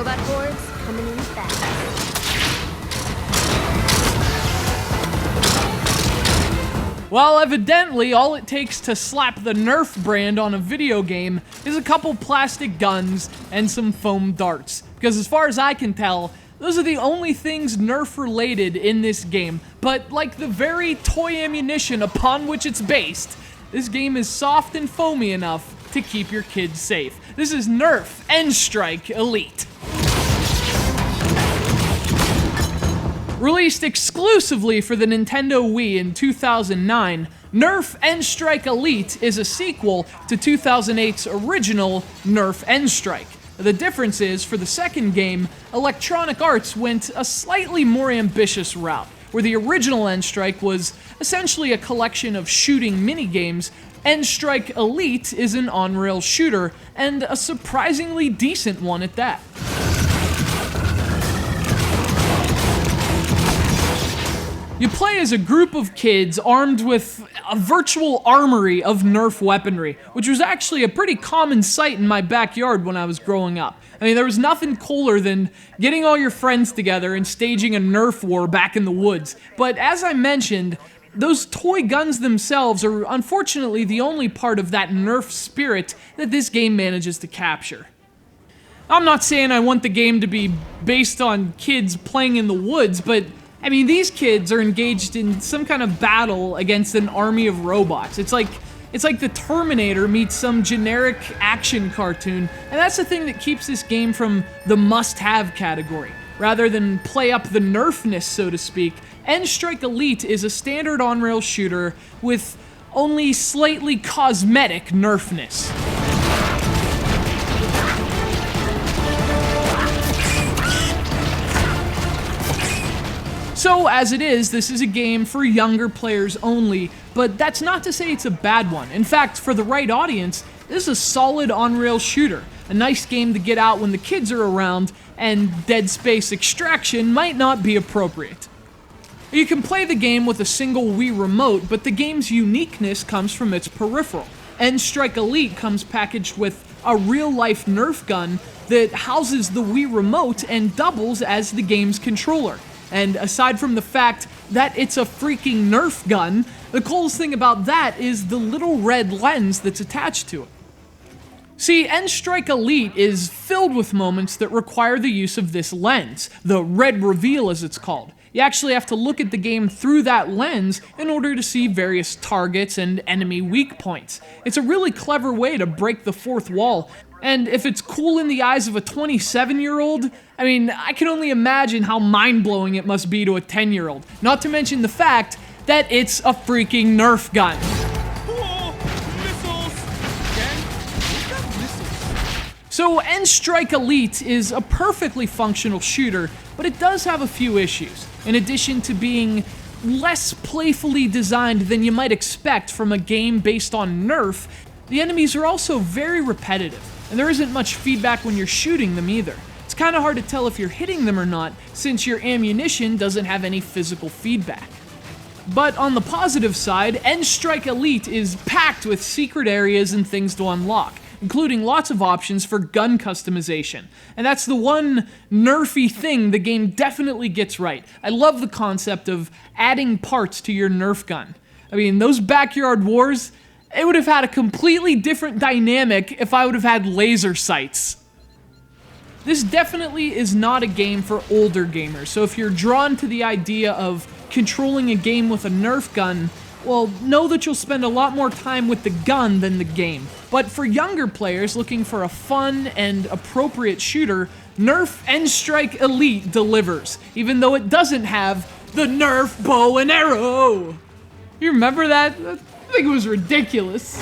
Robot hordes coming in fast. Well, evidently, all it takes to slap the Nerf brand on a video game is a couple plastic guns and some foam darts. Because as far as I can tell, those are the only things Nerf related in this game. But like the very toy ammunition upon which it's based, this game is soft and foamy enough to keep your kids safe. This is Nerf N-Strike Elite. Released exclusively for the Nintendo Wii in 2009, Nerf N-Strike Elite is a sequel to 2008's original Nerf N-Strike. The difference is, for the second game, Electronic Arts went a slightly more ambitious route, where the original N-Strike was essentially a collection of shooting minigames. N-Strike Elite is an on-rail shooter, and a surprisingly decent one at that. You play as a group of kids armed with a virtual armory of Nerf weaponry, which was actually a pretty common sight in my backyard when I was growing up. I mean, there was nothing cooler than getting all your friends together and staging a Nerf war back in the woods. But as I mentioned, those toy guns themselves are unfortunately the only part of that Nerf spirit that this game manages to capture. I'm not saying I want the game to be based on kids playing in the woods, but I mean, these kids are engaged in some kind of battle against an army of robots. It's like the Terminator meets some generic action cartoon, and that's the thing that keeps this game from the must-have category. Rather than play up the Nerfness, so to speak, N-Strike Elite is a standard on-rail shooter with only slightly cosmetic Nerfness. So, as it is, this is a game for younger players only, but that's not to say it's a bad one. In fact, for the right audience, this is a solid on-rail shooter. A nice game to get out when the kids are around, and Dead Space Extraction might not be appropriate. You can play the game with a single Wii remote, but the game's uniqueness comes from its peripheral. N-Strike Elite comes packaged with a real-life Nerf gun that houses the Wii remote and doubles as the game's controller. And aside from the fact that it's a freaking Nerf gun, the coolest thing about that is the little red lens that's attached to it. See, N-Strike Elite is filled with moments that require the use of this lens, the red reveal as it's called. You actually have to look at the game through that lens in order to see various targets and enemy weak points. It's a really clever way to break the fourth wall. And if it's cool in the eyes of a 27-year-old, I mean, I can only imagine how mind-blowing it must be to a 10-year-old. Not to mention the fact that it's a freaking Nerf gun. Whoa, missiles! Again? So N-Strike Elite is a perfectly functional shooter, but it does have a few issues. In addition to being less playfully designed than you might expect from a game based on Nerf, the enemies are also very repetitive, and there isn't much feedback when you're shooting them either. It's kind of hard to tell if you're hitting them or not, since your ammunition doesn't have any physical feedback. But on the positive side, N-Strike Elite is packed with secret areas and things to unlock, including lots of options for gun customization. And that's the one nerfy thing the game definitely gets right. I love the concept of adding parts to your Nerf gun. I mean, those backyard wars, it would have had a completely different dynamic if I would have had laser sights. This definitely is not a game for older gamers, so if you're drawn to the idea of controlling a game with a Nerf gun, well, know that you'll spend a lot more time with the gun than the game. But for younger players looking for a fun and appropriate shooter, Nerf N-Strike Elite delivers, even though it doesn't have the Nerf bow and arrow. You remember that? I think it was ridiculous.